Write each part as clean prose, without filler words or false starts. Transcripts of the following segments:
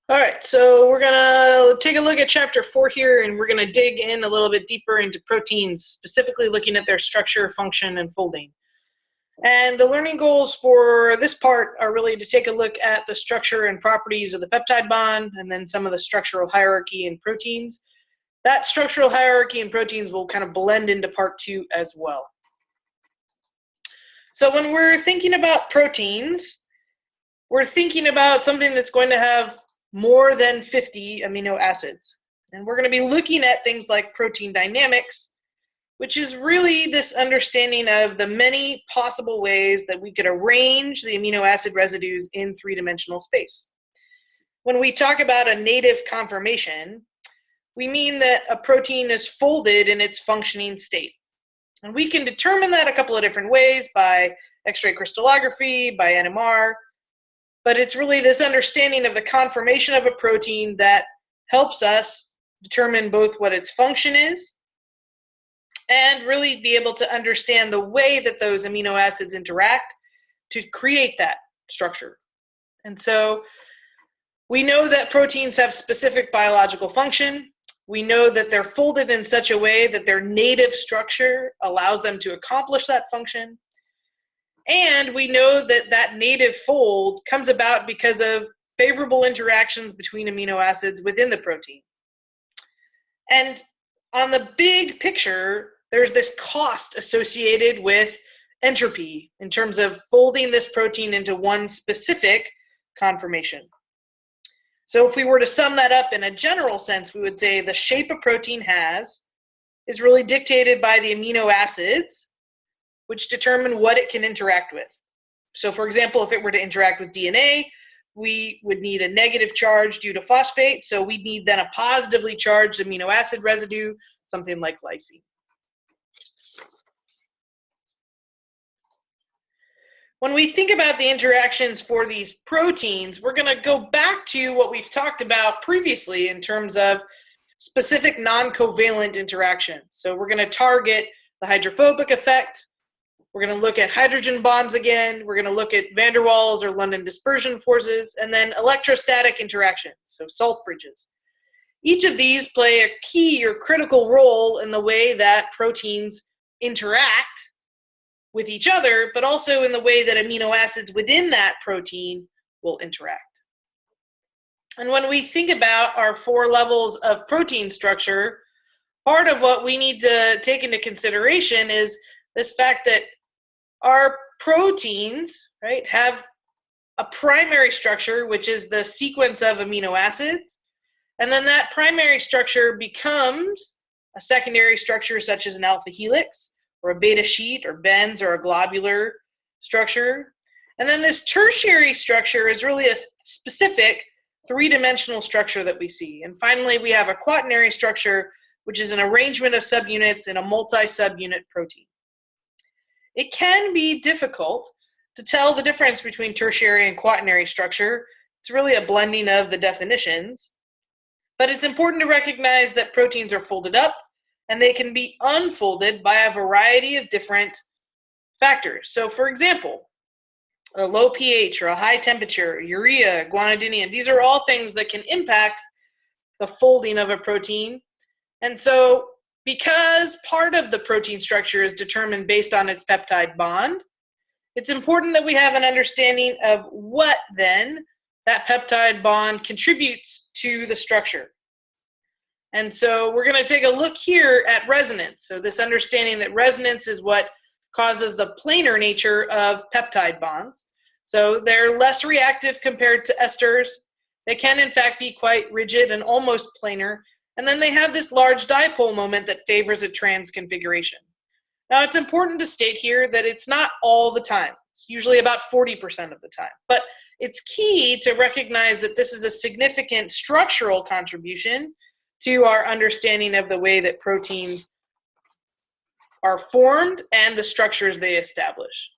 All right, so we're gonna take a look at chapter 4 here, and we're gonna dig in a little bit deeper into proteins, specifically looking at their structure, function, and folding. And the learning goals for this part are really to take a look at the structure and properties of the peptide bond, and then some of the structural hierarchy in proteins. That structural hierarchy in proteins will kind of blend into part 2 as well. So when we're thinking about proteins, we're thinking about something that's going to have more than 50 amino acids. And we're going to be looking at things like protein dynamics, which is really this understanding of the many possible ways that we could arrange the amino acid residues in three-dimensional space. When we talk about a native conformation, we mean that a protein is folded in its functioning state. And we can determine that a couple of different ways, by X-ray crystallography, by NMR, but it's really this understanding of the conformation of a protein that helps us determine both what its function is and really be able to understand the way that those amino acids interact to create that structure. And so we know that proteins have specific biological function. We know that they're folded in such a way that their native structure allows them to accomplish that function. And we know that that native fold comes about because of favorable interactions between amino acids within the protein. And on the big picture, there's this cost associated with entropy in terms of folding this protein into one specific conformation. So if we were to sum that up in a general sense, we would say the shape a protein has is really dictated by the amino acids, which determine what it can interact with. So for example, if it were to interact with DNA, we would need a negative charge due to phosphate, so we'd need then a positively charged amino acid residue, something like lysine. When we think about the interactions for these proteins, we're going to go back to what we've talked about previously in terms of specific non-covalent interactions. So we're going to target the hydrophobic effect. We're going to look at hydrogen bonds again. We're going to look at van der Waals or London dispersion forces, and then electrostatic interactions, so salt bridges. Each of these play a key or critical role in the way that proteins interact with each other, but also in the way that amino acids within that protein will interact. And when we think about our 4 levels of protein structure, part of what we need to take into consideration is this fact that our proteins, right, have a primary structure, which is the sequence of amino acids, and then that primary structure becomes a secondary structure such as an alpha helix or a beta sheet or bends or a globular structure. And then this tertiary structure is really a specific three-dimensional structure that we see. And finally, we have a quaternary structure, which is an arrangement of subunits in a multi-subunit protein. It can be difficult to tell the difference between tertiary and quaternary structure. It's really a blending of the definitions. But it's important to recognize that proteins are folded up, and they can be unfolded by a variety of different factors. So for example, a low pH or a high temperature, urea, guanidinium, these are all things that can impact the folding of a protein. And so because part of the protein structure is determined based on its peptide bond, it's important that we have an understanding of what then that peptide bond contributes to the structure. And so we're going to take a look here at resonance. So this understanding that resonance is what causes the planar nature of peptide bonds. So they're less reactive compared to esters. They can in fact be quite rigid and almost planar. And then they have this large dipole moment that favors a trans configuration. Now it's important to state here that it's not all the time. It's usually about 40% of the time. But it's key to recognize that this is a significant structural contribution to our understanding of the way that proteins are formed and the structures they establish.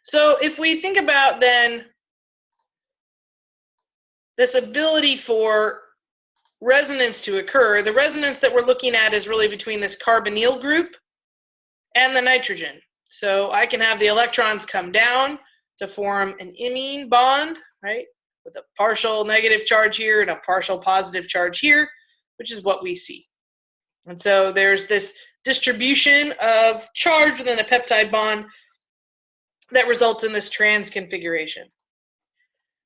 So if we think about then this ability for resonance to occur, the resonance that we're looking at is really between this carbonyl group and the nitrogen. So I can have the electrons come down to form an imine bond, right? with a partial negative charge here and a partial positive charge here, which is what we see. And so there's this distribution of charge within a peptide bond that results in this trans configuration.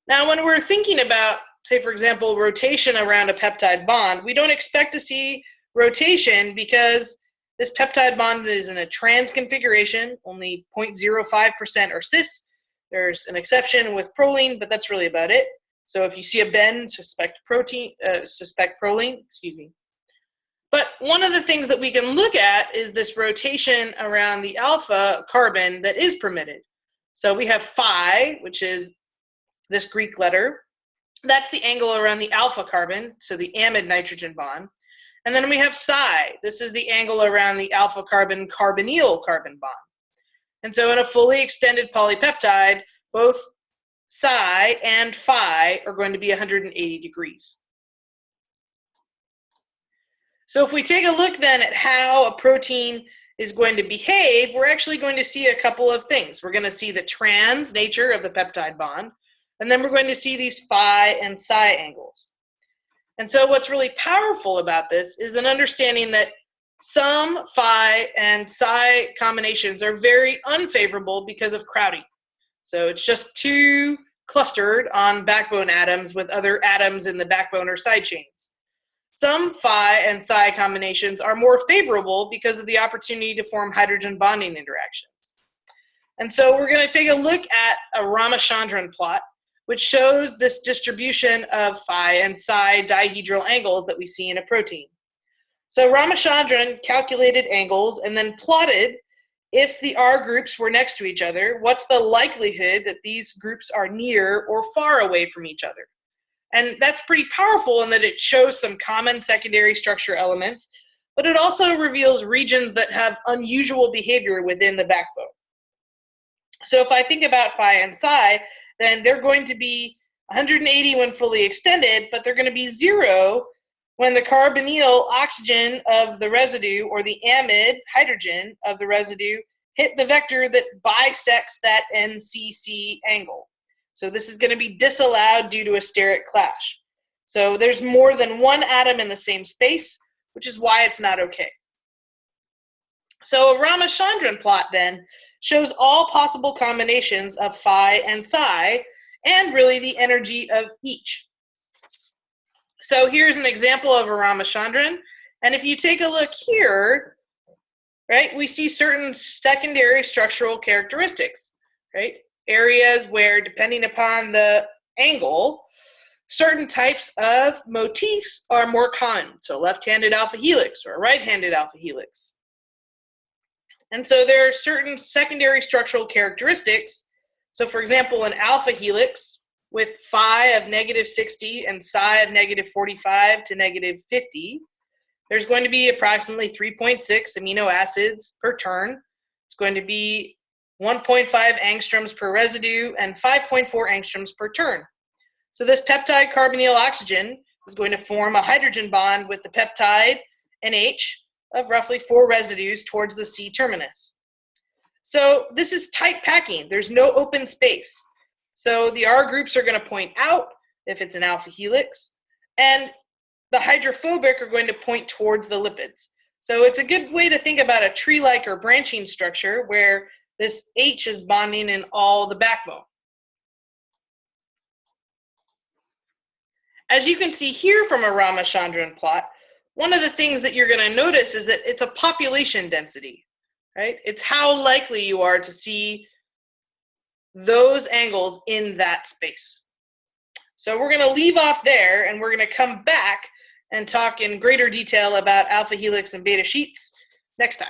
Now, when we're thinking about, say, for example, rotation around a peptide bond, we don't expect to see rotation because this peptide bond is in a trans configuration, only 0.05% are cis. There's an exception with proline, but that's really about it. So if you see a bend, suspect proline, excuse me. But one of the things that we can look at is this rotation around the alpha carbon that is permitted. So we have phi, which is this Greek letter. That's the angle around the alpha carbon, so the amide nitrogen bond. And then we have psi. This is the angle around the alpha carbon carbonyl carbon bond. And so in a fully extended polypeptide, both psi and phi are going to be 180 degrees. So if we take a look then at how a protein is going to behave, we're actually going to see a couple of things. We're going to see the trans nature of the peptide bond, and then we're going to see these phi and psi angles. And so what's really powerful about this is an understanding that some phi and psi combinations are very unfavorable because of crowding. So it's just too clustered on backbone atoms with other atoms in the backbone or side chains. Some phi and psi combinations are more favorable because of the opportunity to form hydrogen bonding interactions. And so we're going to take a look at a Ramachandran plot, which shows this distribution of phi and psi dihedral angles that we see in a protein. So Ramachandran calculated angles and then plotted if the R groups were next to each other, what's the likelihood that these groups are near or far away from each other? And that's pretty powerful in that it shows some common secondary structure elements, but it also reveals regions that have unusual behavior within the backbone. So if I think about phi and psi, then they're going to be 180 when fully extended, but they're going to be 0 when the carbonyl oxygen of the residue or the amide hydrogen of the residue hit the vector that bisects that NCC angle. So this is going to be disallowed due to a steric clash. So there's more than one atom in the same space, which is why it's not okay. So a Ramachandran plot then shows all possible combinations of phi and psi and really the energy of each. So here's an example of a Ramachandran. And if you take a look here, right, we see certain secondary structural characteristics, right? Areas where, depending upon the angle, certain types of motifs are more common. So left-handed alpha helix or right-handed alpha helix. And so there are certain secondary structural characteristics. So for example, an alpha helix with phi of -60 and psi of -45 to -50, there's going to be approximately 3.6 amino acids per turn. It's going to be 1.5 angstroms per residue and 5.4 angstroms per turn. So this peptide carbonyl oxygen is going to form a hydrogen bond with the peptide NH of roughly 4 residues towards the C terminus. So this is tight packing. There's no open space. So the R groups are going to point out if it's an alpha helix, and the hydrophobic are going to point towards the lipids. So it's a good way to think about a tree-like or branching structure where this H is bonding in all the backbone. As you can see here from a Ramachandran plot, one of the things that you're going to notice is that it's a population density, right? It's how likely you are to see those angles in that space. So we're going to leave off there, and we're going to come back and talk in greater detail about alpha helix and beta sheets next time.